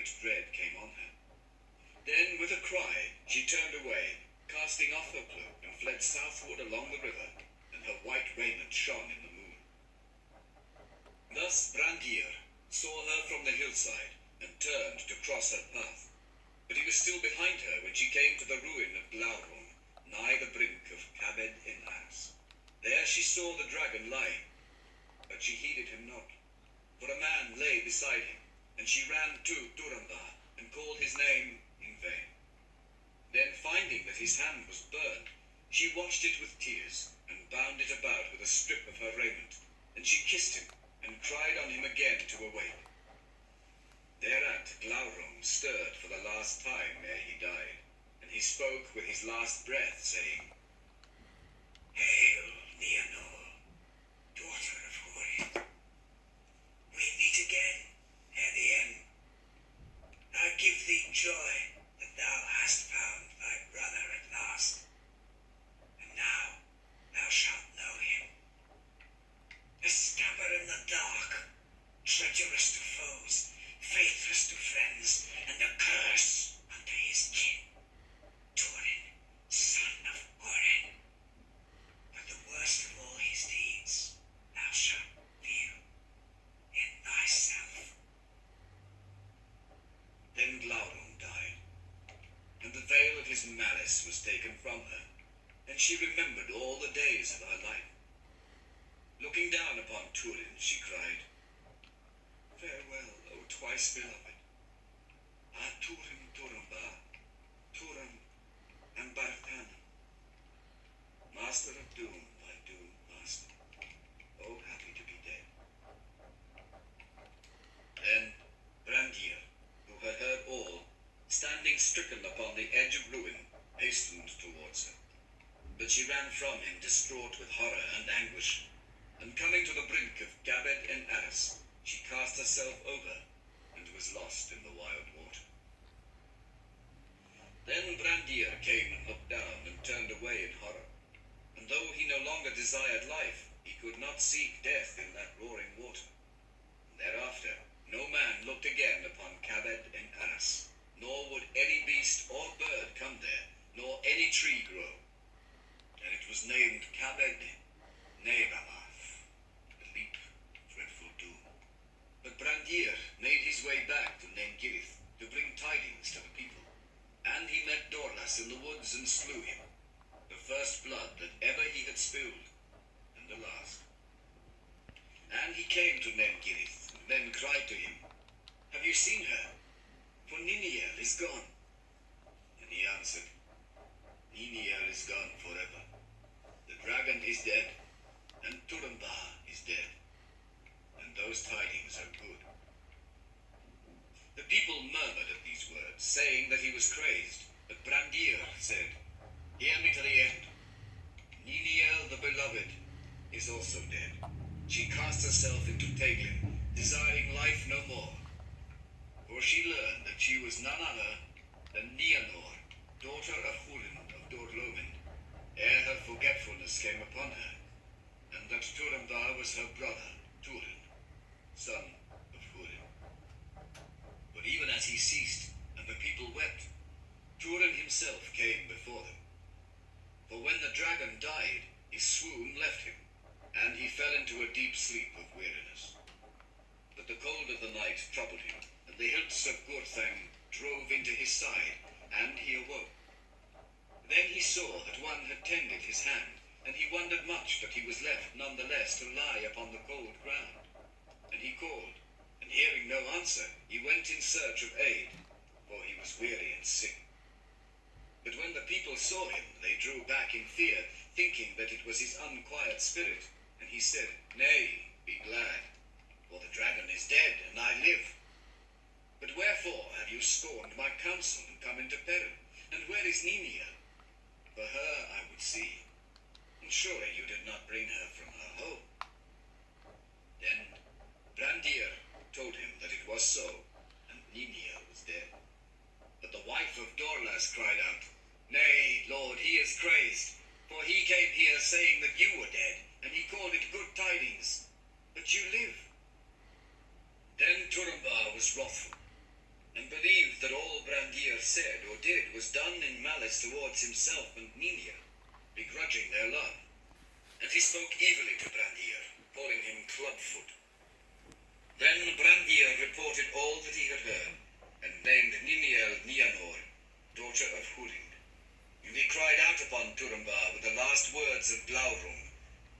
great dread came on her. Then, with a cry, she turned away, casting off her cloak, and fled southward along the river, and her white raiment shone in the moon. Thus Brandir saw her from the hillside, and turned to cross her path. But he was still behind her when she came to the ruin of Glaurung, nigh the brink of Cabed in As. There she saw the dragon lying, but she heeded him not, for a man lay beside him, and she ran to Duramba, and called his name in vain. Then, finding that his hand was burned, she washed it with tears, and bound it about with a strip of her raiment, and she kissed him, and cried on him again to awake. Thereat Glaurung stirred for the last time ere he died, and he spoke with his last breath, saying, Hail, Nienor, daughter of Hurin. We meet again ere the end. I give thee joy that thou hast found thy brother at last, and now thou shalt know him. A stabber in the dark, treacherous to foes, faithless to friends, and a curse unto his kin. Turin, son of Hurin. But the worst of all his deeds thou shalt feel in thyself. Then Glaurung died, and the veil of his malice was taken from her, and she remembered all the days of her life. Looking down upon Turin, she cried, Farewell, O twice beloved. Ah, Turin, Turumba, Turan, and Bartana. Master of doom, thy doom, master. Oh, happy to be dead. Then Brandir, who had heard all, standing stricken upon the edge of ruin, hastened towards her. But she ran from him, distraught with horror and anguish, and coming to the brink of Cabed in As, she cast herself over, and was lost in the wild water. Then Brandir came and looked down, and turned away in horror. And though he no longer desired life, he could not seek death in that roaring water. Thereafter no man looked again upon Cabed in As, nor would any beast or bird come there, nor any tree grow. And it was named Cabed Nebamath, the leap of dreadful doom. But Brandir made his way back to Nengirith to bring tidings to the people. And he met Dorlas in the woods and slew him, the first blood that ever he had spilled, and the last. And he came to Nengirith, and men cried to him, Have you seen her? For Niniel is gone. And he answered, Niniel is gone forever. The dragon is dead, and Turumba is dead. And those tidings are good. The people murmured at these words, saying that he was crazed. But Brandir said, Hear me to the end. Niniel the beloved is also dead. She cast herself into Teglin, desiring life no more. For she learned that she was none other than Nienor, daughter of Hurin of Dorlomin, ere her forgetfulness came upon her, and that Turumba was her brother, Turin, son of Hurin. But even as he ceased, and the people wept, Turin himself came before them. For when the dragon died, his swoon left him, and he fell into a deep sleep of weariness. But the cold of the night troubled him, and the hilts of Gurthang drove into his side, and he awoke. Then he saw that one had tended his hand, and he wondered much that he was left none the less to lie upon the cold ground. And he called, and hearing no answer, he went in search of aid, for he was weary and sick. But when the people saw him, they drew back in fear, thinking that it was his unquiet spirit. And he said, Nay, be glad, for the dragon is dead, and I live. But wherefore have you scorned my counsel and come into peril? And where is Niniel? For her I would see, and surely you did not bring her from her home. Then Brandir told him that it was so, and Niniel was dead. But the wife of Dorlas cried out, Nay, Lord, he is crazed, for he came here saying that you were dead, and he called it good tidings, but you live. Then Turumba was wrathful, and said or did was done in malice towards himself and Nina, begrudging their love. And he spoke evilly to Brandir, calling him Clubfoot. Then Brandir reported all that he had heard, and named Niniel Nianor, daughter of Hurin. And he cried out upon Turambar with the last words of Glaurung,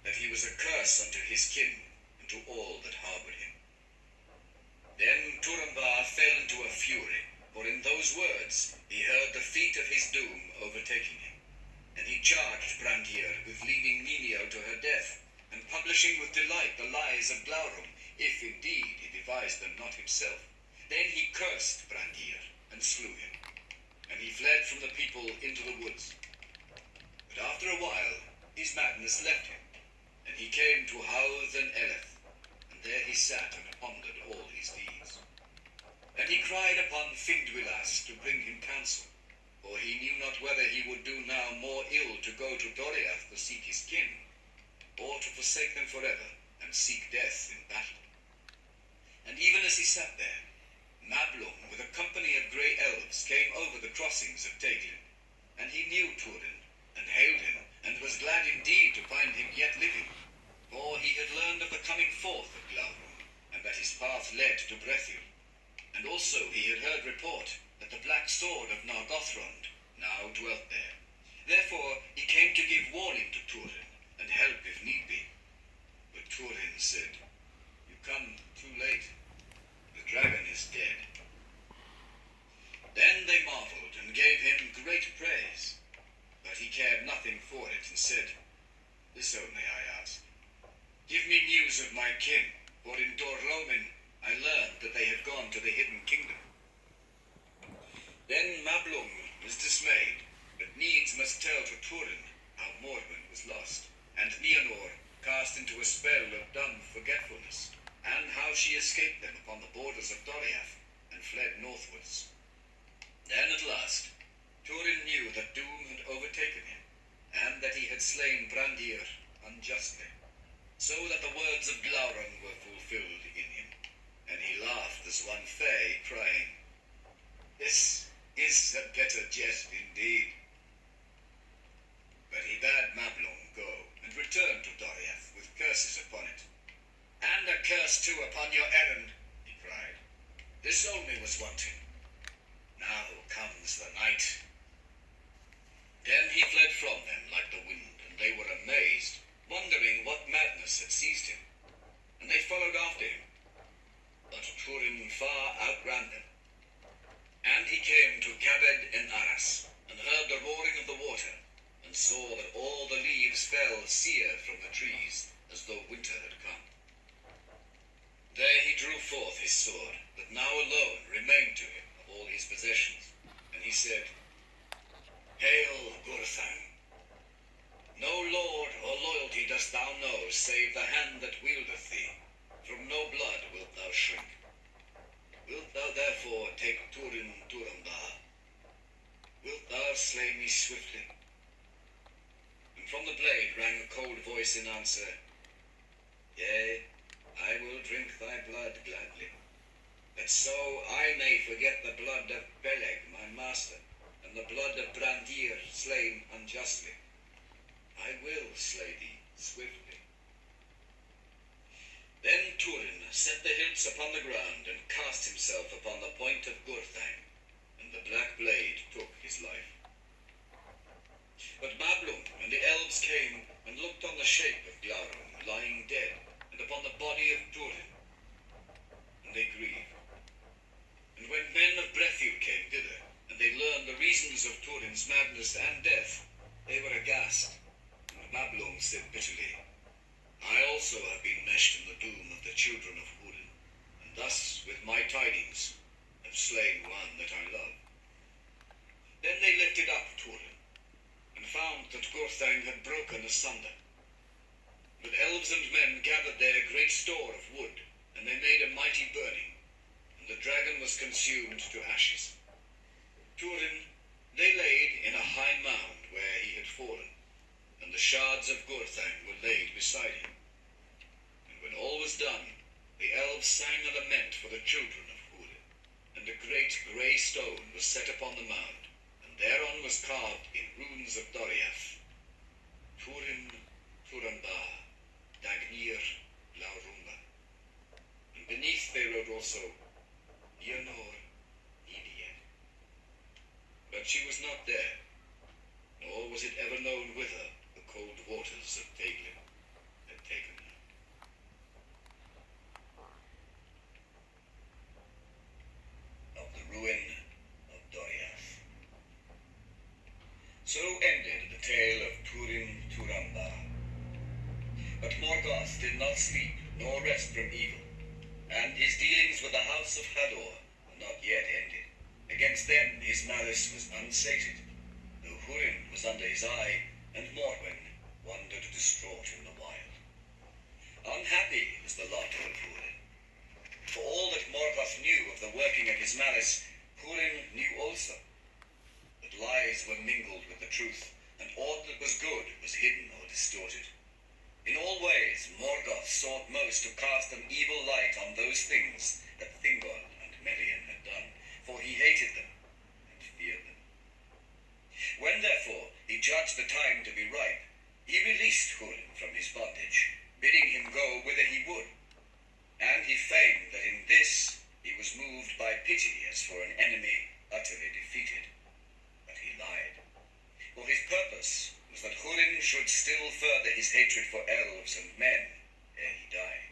that he was a curse unto his kin, and to all that harboured him. Then Turambar fell into a fury, for in those words he heard the feet of his doom overtaking him. And he charged Brandir with leading Niniel to her death, and publishing with delight the lies of Glaurung, if indeed he devised them not himself. Then he cursed Brandir, and slew him. And he fled from the people into the woods. But after a while his madness left him, and he came to Howth and Eleth, and there he sat and pondered all his deeds. And he cried upon Findwilas to bring him counsel, for he knew not whether he would do now more ill to go to Doriath to seek his kin, or to forsake them forever, and seek death in battle. And even as he sat there, Mablung with a company of grey elves came over the crossings of Teglin, and he knew Turin, and hailed him, and was glad indeed to find him yet living, for he had learned of the coming forth of Glaurung, and that his path led to Brethil. And also he had heard report that the black sword of Nargothrond now dwelt there. Therefore he came to give warning to Turin, and help if need be. But Turin said, "You come too late. The dragon is dead." Then they marvelled and gave him great praise. But he cared nothing for it, and said, "This only I ask. Give me news of my kin, for in Dorlomin I learned that they had gone to the hidden kingdom." Then Mablung was dismayed, but needs must tell to Turin how Morwen was lost, and Nianor cast into a spell of dumb forgetfulness, and how she escaped them upon the borders of Doriath, and fled northwards. Then at last Turin knew that doom had overtaken him, and that he had slain Brandir unjustly, so that the words of Glaurung were fulfilled in him, and he laughed as one fey, crying, "This is a better jest indeed." But he bade Mablung go, and return to Doriath with curses upon it. "And a curse too upon your errand," he cried. "This only was wanting. Now comes the night." Then he fled from them like the wind, and they were amazed, wondering what madness had seized him. And they followed after him. But Turin far outran them. And he came to Cabed en Aras, and heard the roaring of the water, and saw that all the leaves fell sere from the trees, as though winter had come. There he drew forth his sword, that now alone remained to him of all his possessions, and he said, "Hail, Gurthang! No lord or loyalty dost thou know, save the hand that wieldeth thee. From no blood wilt thou shrink. Wilt thou therefore take Turin Turambar? Wilt thou slay me swiftly?" And from the blade rang a cold voice in answer, "Yea, I will drink thy blood gladly, that so I may forget the blood of Beleg my master, and the blood of Brandir slain unjustly. I will slay thee swiftly." Then Turin set the hilts upon the ground, and cast himself upon the point of Gurthang, and the black blade took his life. But Mablung and the elves came, and looked on the shape of Glaurung lying dead, and upon the body of Turin, and they grieved. And when men of Brethil came thither, and they learned the reasons of Turin's madness and death, they were aghast. And Mablung said bitterly, "I also have been meshed in the doom of the children of Hurin, and thus, with my tidings, have slain one that I love." Then they lifted up Turin, and found that Gurthang had broken asunder. But elves and men gathered there great store of wood, and they made a mighty burning, and the dragon was consumed to ashes. Turin they laid in a high mound where he had fallen, and the shards of Gurthang were laid beside him. And when all was done, the elves sang a lament for the children of Hurin, and And a great grey stone was set upon the mound, and thereon was carved in runes of Doriath, Hurin, Turanba, Dagnir, Laurumba. And beneath they wrote also, Nianor, Inian. But she was not there, nor was it ever known whither the cold waters of Teglin had taken her. Of the ruin of Doriath. So ended the tale of Turin Turamba. But Morgoth did not sleep nor rest from evil, and his dealings with the house of Hador were not yet ended. Against them his malice was unsated, though Hurin was under his eye, and Morwen wandered distraught in the wild. Unhappy was the lot of Hurin. For all that Morgoth knew of the working of his malice, Hurin knew also. That lies were mingled with the truth, and aught that was good was hidden or distorted. In all ways, Morgoth sought most to cast an evil light on those things that Thingol and Melian had done, for he hated them and feared them. When, therefore, he judged the time to be ripe, he released Hurin from his bondage, bidding him go whither he would. And he feigned that in this he was moved by pity as for an enemy utterly defeated. But he lied. For his purpose was that Hurin should still further his hatred for elves and men ere he died.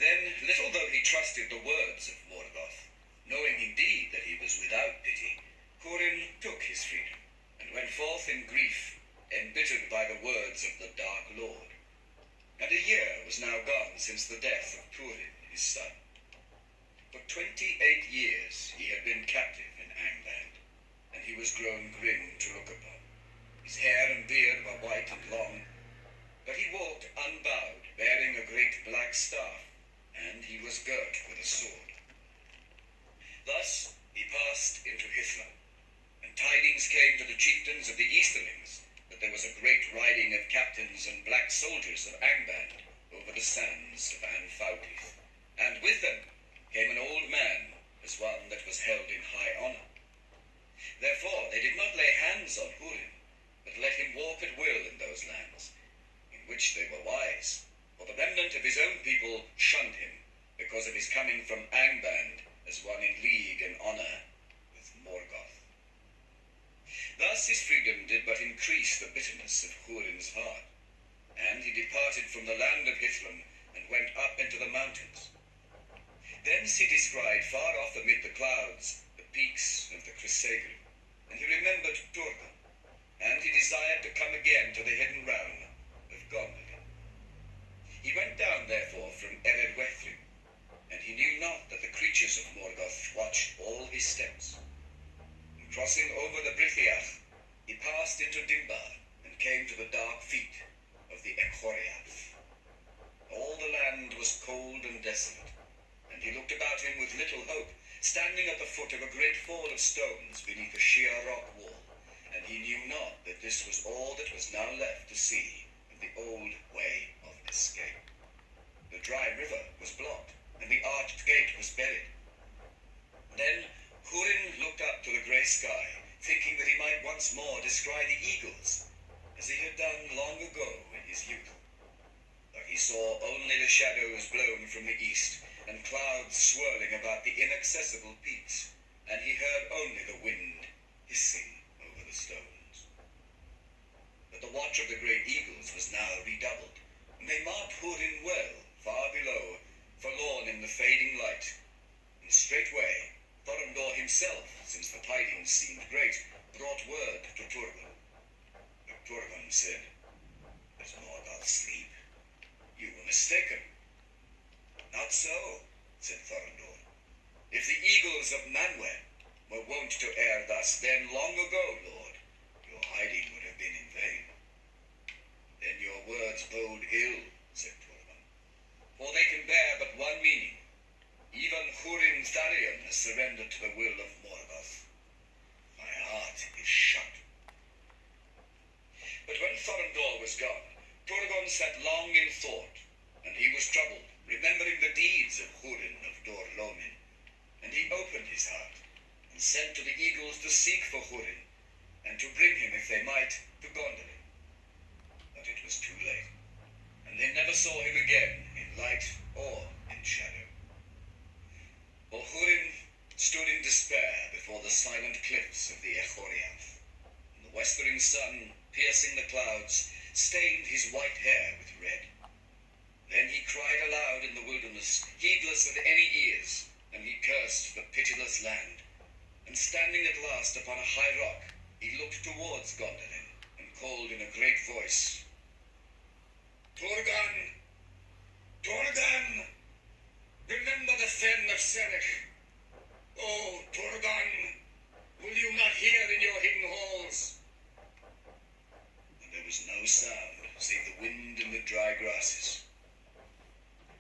Then, little though he trusted the words of Morgoth, knowing indeed that he was without pity, Hurin took his freedom, and went forth in grief, embittered by the words of the Dark Lord. And a year was now gone since the death of Turin, his son. For 28 years he had been captive in Angband, and he was grown grim to look upon. His hair and beard were white and long, but he walked unbowed, bearing a great black staff, and he was girt with a sword. Thus he passed into Hithlum, and tidings came to the chieftains of the Easterlings that there was a great riding of captains and black soldiers of Angband over the sands of Anfaudith, and with them came an old man as one that was held in high honor. Therefore they did not lay hands on Hurin, but let him walk at will in those lands, in which they were wise, for the remnant of his own people shunned him, because of his coming from Angband as one in league and honor with Morgoth. Thus his freedom did but increase the bitterness of Hurin's heart, and he departed from the land of Hithlum and went up into the mountains. Thence he descried far off amid the clouds the peaks of the Crissaegrim, and he remembered Turgon, and he desired to come again to the hidden realm of Gondolin. He went down therefore from Eredwethrim, and he knew not that the creatures of Morgoth watched all his steps. Crossing over the Brithiach, he passed into Dimbar and came to the dark feet of the Echoriath. All the land was cold and desolate, and he looked about him with little hope, standing at the foot of a great fall of stones beneath a sheer rock wall, and he knew not that this was all that was now left to see of the old way of escape. The dry river was blocked, and the arched gate was buried. Then Hurin looked up to the grey sky, thinking that he might once more descry the eagles, as he had done long ago in his youth. But he saw only the shadows blown from the east, and clouds swirling about the inaccessible peaks, and he heard only the wind hissing over the stones. But the watch of the great eagles was now redoubled, and they marked Hurin well, far below, forlorn in the fading light, and straightway Thorondor himself, since the tidings seemed great, brought word to Turgon. But Turgon said, "Does Morgoth sleep? You were mistaken." "Not so," said Thorondor. "If the eagles of Manwë were wont to err thus, then long ago, Lord, your hiding would have been in vain." "Then your words bode ill," said Turgon, "for they can bear but one meaning. Even Hurin Tharion has surrendered to the will of Morgoth. My heart is shut." But when Thorondor was gone, Turgon sat long in thought, and he was troubled, remembering the deeds of Hurin of Dor Lomin, And he opened his heart, and sent to the eagles to seek for Hurin, and to bring him, if they might, to Gondolin. But it was too late, and they never saw him again, in light or in shadow. For Hurin stood in despair before the silent cliffs of the Echoriath, and the westering sun, piercing the clouds, stained his white hair with red. Then he cried aloud in the wilderness, heedless of any ears, and he cursed the pitiless land. And standing at last upon a high rock, he looked towards Gondolin, and called in a great voice, Turgan! Turgan! Remember the fen of Serech! Oh, Turgan! Will you not hear in your hidden halls? And there was no sound, save the wind in the dry grasses.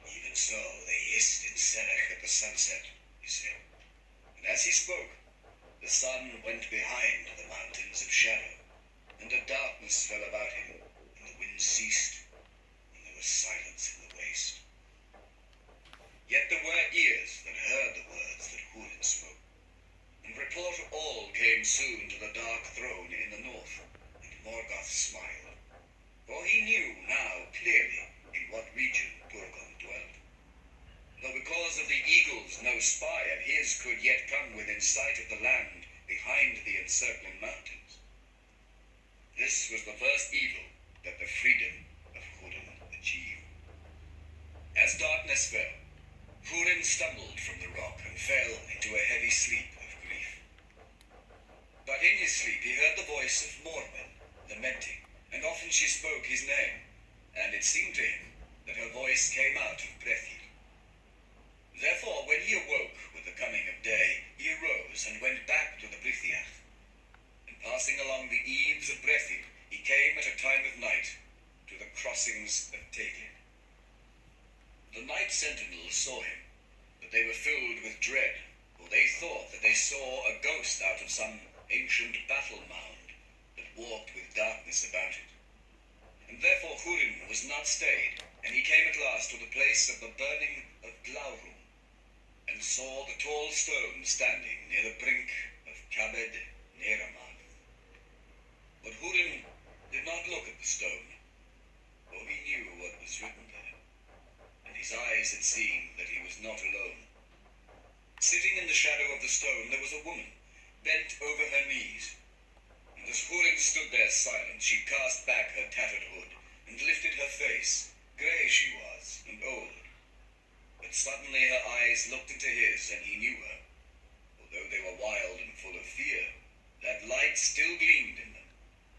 Even so they hissed in Serech at the sunset, he said. And as he spoke, the sun went behind the mountains of shadow, and a darkness fell about him, and the wind ceased, and there was silence in the waste. Yet there were ears that heard the words that Hurin spoke, and report of all came soon to the dark throne in the north, and Morgoth smiled, for he knew now clearly in what region Turgon dwelt. Though because of the eagles no spy of his could yet come within sight of the land behind the encircling mountains. This was the first evil that the freedom of Hurin achieved. As darkness fell, Hurin stumbled from the rock and fell into a heavy sleep of grief. But in his sleep he heard the voice of Morwen lamenting, and often she spoke his name, and it seemed to him that her voice came out of Brethil. Therefore, when he awoke with the coming of day, he arose and went back to the Brithiach. And passing along the eaves of Brethil, he came at a time of night to the crossings of Teglin. The night sentinels saw him, but they were filled with dread, for they thought that they saw a ghost out of some ancient battle mound that walked with darkness about it. And therefore Hurin was not stayed, and he came at last to the place of the burning of Glaurung, and saw the tall stone standing near the brink of Cabed Neramath. But Hurin did not look at the stone, for he knew what was written there, and his eyes had seen that he was not alone. Sitting in the shadow of the stone there was a woman, bent over her knees, and as Hurin stood there silent, she cast back her tattered hood, and lifted her face. Grey she was, and old. But suddenly her eyes looked into his, and he knew her. Although they were wild and full of fear, that light still gleamed in them,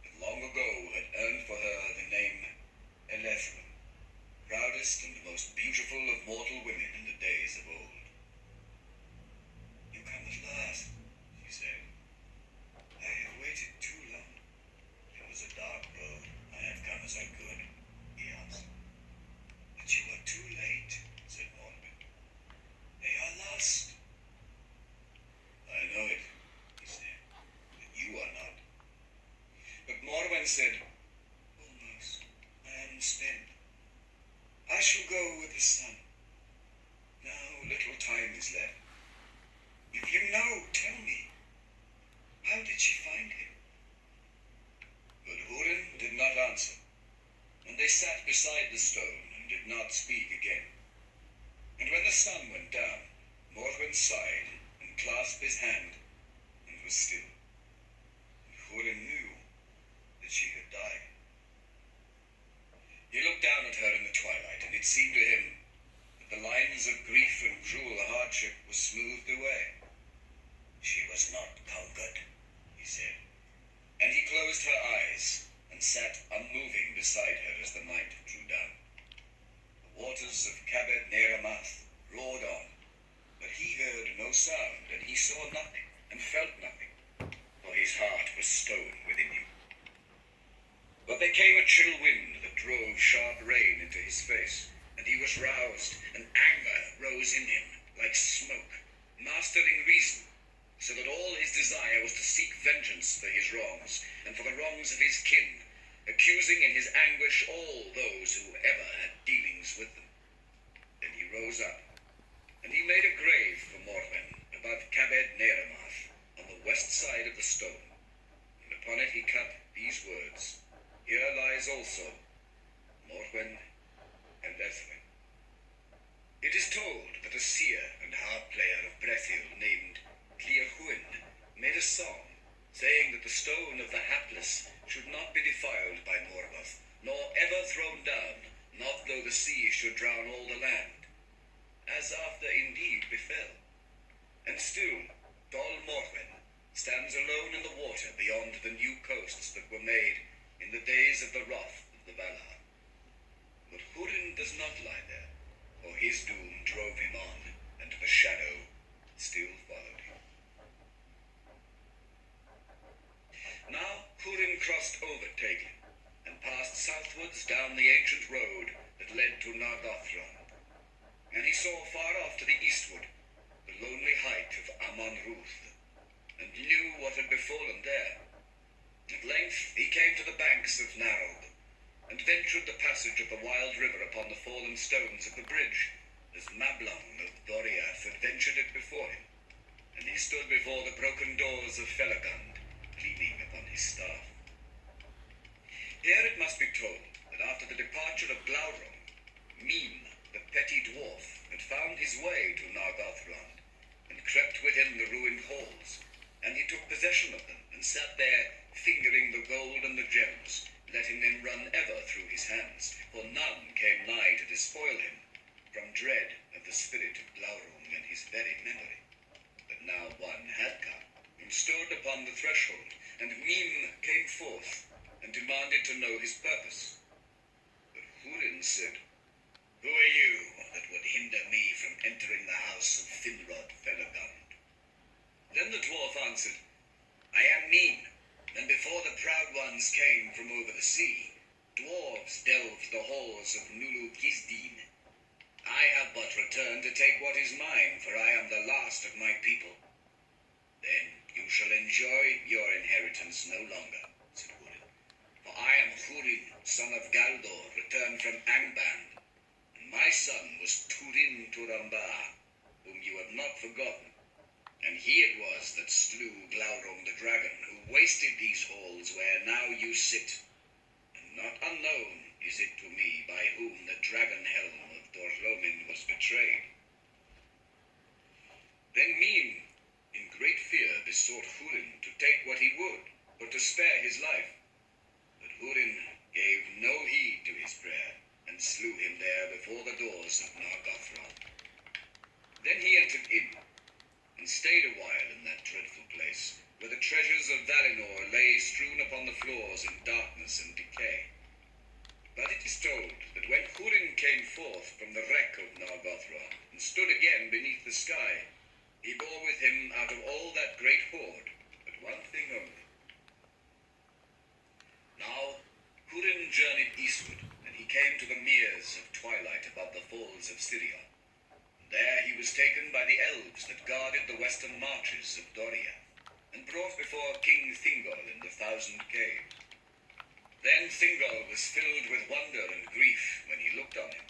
that long ago had earned for her the name Elethrin, proudest and most beautiful of mortal women in the days of old. You come at last, she said. I have waited too long. It was a dark road. I have come as I could, he answered. But you are too late, said Morwen. They are lost. I know it, he said, but you are not. But Morwen said, almost. I am spent. I shall go with the sun. Now little time is left. If you know, tell me. How did she find him? But Hurin did not answer, and they sat beside the stone and did not speak again. And when the sun went down, Morwen sighed and clasped his hand and was still. And Hurin knew that she had died. He looked down at her in the twilight, and it seemed to him that the lines of grief and cruel hardship were smoothed away. She was not conquered, he said, and he closed her eyes and sat unmoving beside her as the night drew down. The waters of Cabed Neramath roared on, but he heard no sound, and he saw nothing and felt nothing, for his heart was stone within him. But there came a chill wind that drove sharp rain into his face, and he was roused, and anger rose in him like smoke, mastering reason, so that all his desire was to seek vengeance for his wrongs, and for the wrongs of his kin, accusing in his anguish all those who ever had dealings with them. Then he rose up, and he made a grave for Morwen above Cabed Neramath, on the west side of the stone. And upon it he cut these words, Here lies also Morwen and Ethwen. It is told that a seer and harp player of Brethil named Hurin made a song, saying that the stone of the hapless should not be defiled by Morgoth, nor ever thrown down, not though the sea should drown all the land, as after indeed befell. And still, tall Morwen stands alone in the water beyond the new coasts that were made in the days of the wrath of the Valar. But Hurin does not lie there, for his doom drove him on, and the shadow still followed him. Now Hurin crossed over Teglin, and passed southwards down the ancient road that led to Nargothrond. And he saw far off to the eastward the lonely height of Amon-Ruth, and knew what had befallen there. At length he came to the banks of Narog, and ventured the passage of the wild river upon the fallen stones of the bridge, as Mablung of Doriath had ventured it before him. And he stood before the broken doors of Felagund, leaning upon his staff. Here it must be told that after the departure of Glaurung, Mime, the petty dwarf, had found his way to Nargothrond, and crept within the ruined halls, and he took possession of them, and sat there, fingering the gold and the gems, letting them run ever through his hands, for none came nigh to despoil him, from dread of the spirit of Glaurung and his very memory. But now one had come, and stood upon the threshold, and Mime came forth, and demanded to know his purpose. But Hurin said, Who are you that would hinder me from entering the house of Finrod Felagund? Then the dwarf answered, I am Mime, and before the proud ones came from over the sea, dwarves delved the halls of Nulu-Gizdin. I have but returned to take what is mine, for I am the last of my people. Then you shall enjoy your inheritance no longer, said Hurin. For I am Hurin, son of Galdor, returned from Angband, and my son was Turin Turambar, whom you have not forgotten. And he it was that slew Glaurung the dragon, who wasted these halls where now you sit. And not unknown is it to me by whom the dragon helm of Dorlomin was betrayed. Then Mime, in great fear, besought Hurin to take what he would, but to spare his life. But Hurin gave no heed to his prayer, and slew him there before the doors of Nargothrond. Then he entered in, and stayed a while in that dreadful place, where the treasures of Valinor lay strewn upon the floors in darkness and decay. But it is told that when Hurin came forth from the wreck of Nargothrond, and stood again beneath the sky, he bore with him out of all that great hoard but one thing only. Now Hurin journeyed eastward, and he came to the meres of twilight above the falls of Sirion. There he was taken by the elves that guarded the western marches of Doriath, and brought before King Thingol in the Thousand Cave. Then Thingol was filled with wonder and grief when he looked on him,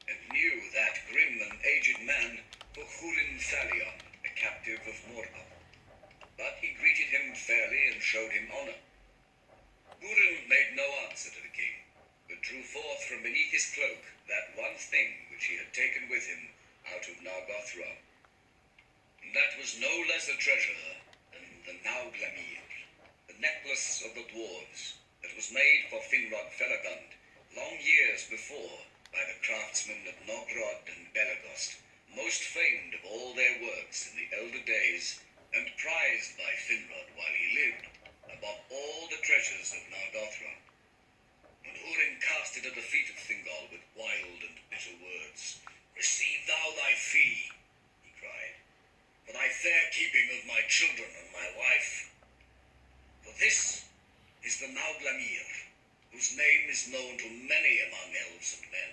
and knew that grim and aged man for Hurin Thalion, a captive of Morgoth. But he greeted him fairly and showed him honor. Hurin made no answer to the king, but drew forth from beneath his cloak that one thing which he had taken with him out of Nargothrond. And that was no less a treasure than the Nauglamir, the necklace of the dwarves, that was made for Finrod Felagund long years before by the craftsmen of Nogrod and Belegost, most famed of all their works in the elder days, and prized by Finrod while he lived, above all the treasures of Nargothrond. And Hurin cast it at the feet of Thingol with wild and bitter words. Receive thou thy fee, he cried, for thy fair keeping of my children and my wife. For this is the Nauglamir, whose name is known to many among elves and men,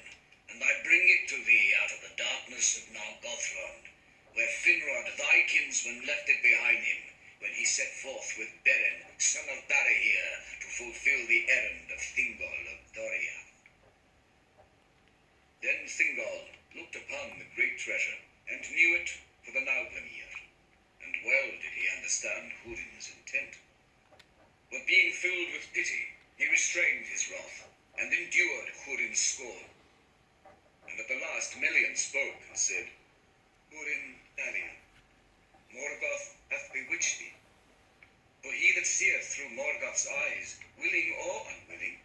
and I bring it to thee out of the darkness of Nargothrond, where Finrod thy kinsman left it behind him, when he set forth with Beren, son of Barahir, to fulfill the errand of Thingol of Doriath. Then Thingol looked upon the great treasure, and knew it for the Nauglamir, understand Hurin's intent. But being filled with pity, he restrained his wrath, and endured Hurin's scorn. And at the last Melian spoke and said, Hurin Dalian, Morgoth hath bewitched thee. For he that seeth through Morgoth's eyes, willing or unwilling,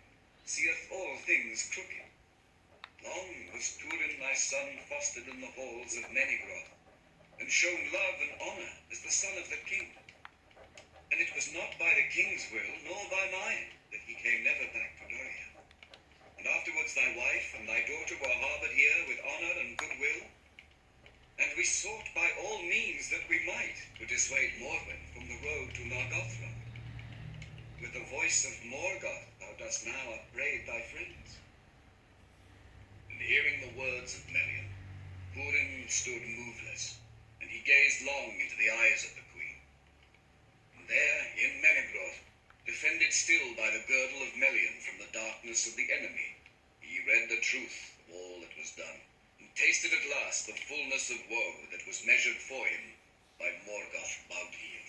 seeth all things crooked. Long was Hurin thy son fostered in the halls of Menegroth, and shown love and honour as the son of the king. And it was not by the king's will, nor by mine, that he came never back to Doriath. And afterwards thy wife and thy daughter were harboured here with honour and goodwill. And we sought by all means that we might to dissuade Morwen from the road to Nargothrond. With the voice of Morgoth thou dost now upbraid thy friends. And hearing the words of Melian, Hurin stood moveless, and he gazed long into the eyes of the queen. And there, in Menegroth, defended still by the girdle of Melian from the darkness of the enemy, he read the truth of all that was done, and tasted at last the fullness of woe that was measured for him by Morgoth Baudhir.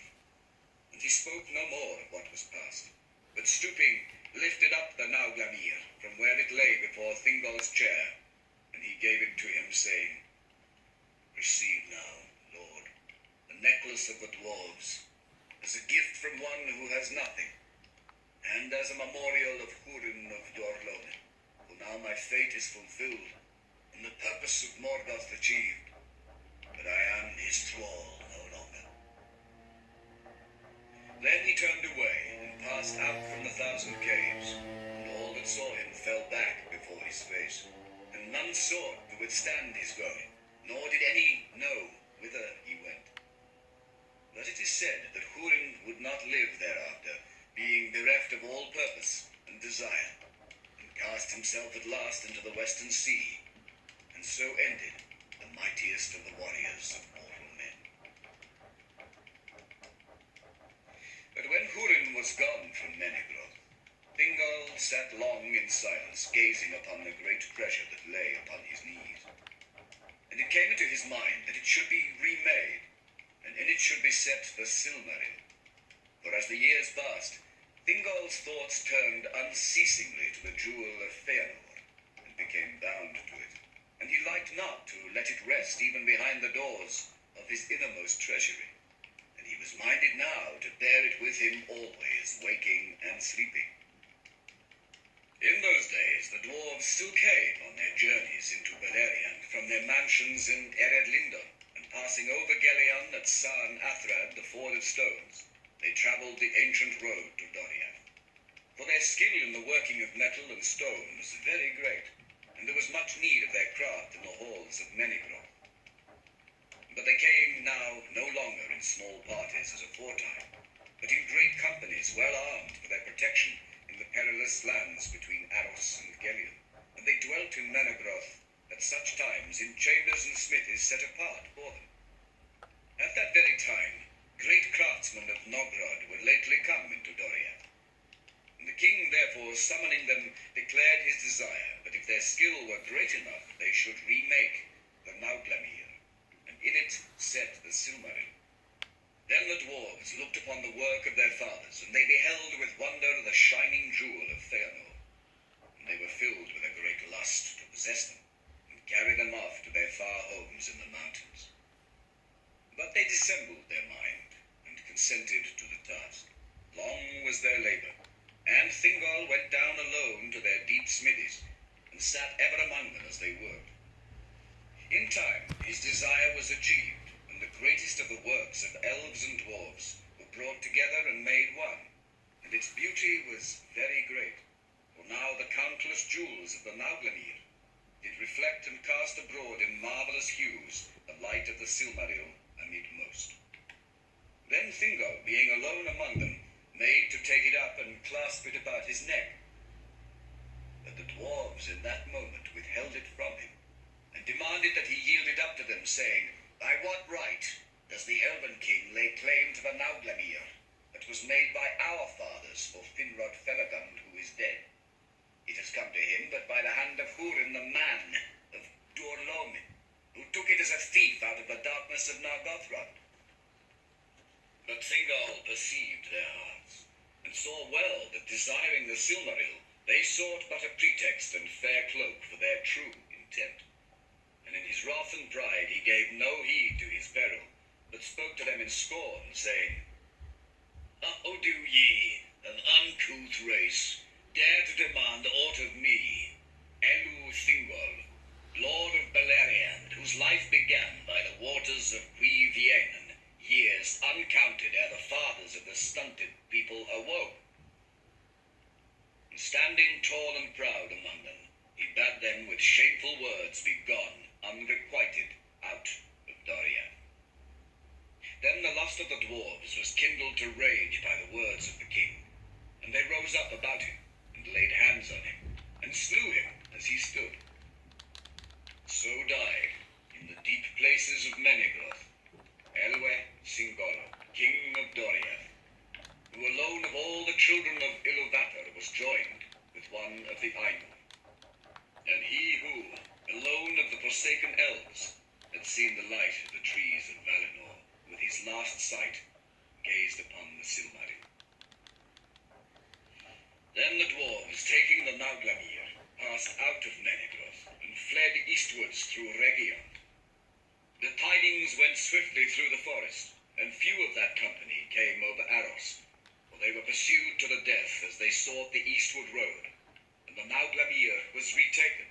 And he spoke no more of what was past, but stooping, lifted up the Nauglamir from where it lay before Thingol's chair, and he gave it to him, saying, Receive now, Lord, the necklace of the dwarves, as a gift from one who has nothing, and as a memorial of Hurin of Dorlone, for now my fate is fulfilled, and the purpose of Morgoth achieved, but I am his thrall no longer. Then he turned away, and passed out from the 1,000 caves, and all that saw him fell back before his face, and none sought to withstand his going, nor did any know whither he went. But it is said that Hurin would not live thereafter, being bereft of all purpose and desire, and cast himself at last into the western sea, and so ended the mightiest of the warriors of mortal men. But when Hurin was gone from Menegroth, Thingol sat long in silence, gazing upon the great treasure that lay upon his knees. And it came into his mind that it should be remade, and in it should be set the Silmaril. For as the years passed, Thingol's thoughts turned unceasingly to the jewel of Feanor, and became bound to it, and he liked not to let it rest even behind the doors of his innermost treasury, and he was minded now to bear it with him always, waking and sleeping. In those days the dwarves still came on their journeys into Beleriand from their mansions in Ered Lindon, and passing over Gelion at Sarn Athrad, the Ford of Stones, they travelled the ancient road to Doriath. For their skill in the working of metal and stone was very great, and there was much need of their craft in the halls of Menegroth. But they came now no longer in small parties as aforetime, but in great companies well armed for their protection in the perilous lands between Aros and Gelion, and they dwelt in Menegroth at such times in chambers and smithies set apart for them. At that very time, great craftsmen of Nogrod were lately come into Doriath. And the king, therefore, summoning them, declared his desire that if their skill were great enough, they should remake the Nauglamir, and in it set the Silmaril. Then the dwarves looked upon the work of their fathers, and they beheld with wonder the shining jewel of Feanor, and they were filled with a great lust to possess them, and carry them off to their far homes in the mountains. But they dissembled their mind, and consented to the task. Long was their labour, and Thingol went down alone to their deep smithies, and sat ever among them as they worked. In time his desire was achieved, and the greatest of the works of elves and dwarves were brought together and made one, and its beauty was very great, for now the countless jewels of the Nauglamir did reflect and cast abroad in marvellous hues the light of the Silmaril amid most. Then Thingol, being alone among them, made to take it up and clasp it about his neck. But the dwarves in that moment withheld it from him, and demanded that he yield it up to them, saying, By what right does the Elven King lay claim to the Nauglamir that was made by our fathers for Finrod Felagund, who is dead? It has come to him but by the hand of Hurin, the man of Dorlone, who took it as a thief out of the darkness of Nargothrond. But Thingol perceived their hearts, and saw well that desiring the Silmaril, they sought but a pretext and fair cloak for their true intent. And in his wrath and pride he gave no heed to his peril, but spoke to them in scorn, saying, How do ye, an uncouth race, dare to demand aught of me, Elu Thingol, Lord of Beleriand, whose life began by the waters of Quivienan, years uncounted ere the fathers of the stunted people awoke? And standing tall and proud among them, he bade them with shameful words be gone, unrequited, out of Dorian. Then the lust of the dwarves was kindled to rage by the words of the king, and they rose up about him, and laid hands on him, and slew him as he stood. So died, in the deep places of Menegroth, Elwe Singolo, king of Doriath, who alone of all the children of Iluvatar was joined with one of the Ainur. And he who, alone of the forsaken elves, had seen the light of the trees of Valinor, with his last sight, gazed upon the Silmaril. Then the dwarves, taking the Nauglamir, passed out of Menegroth, and fled eastwards through Region. The tidings went swiftly through the forest, and few of that company came over Aros, for they were pursued to the death as they sought the eastward road, and the Nauglamir was retaken,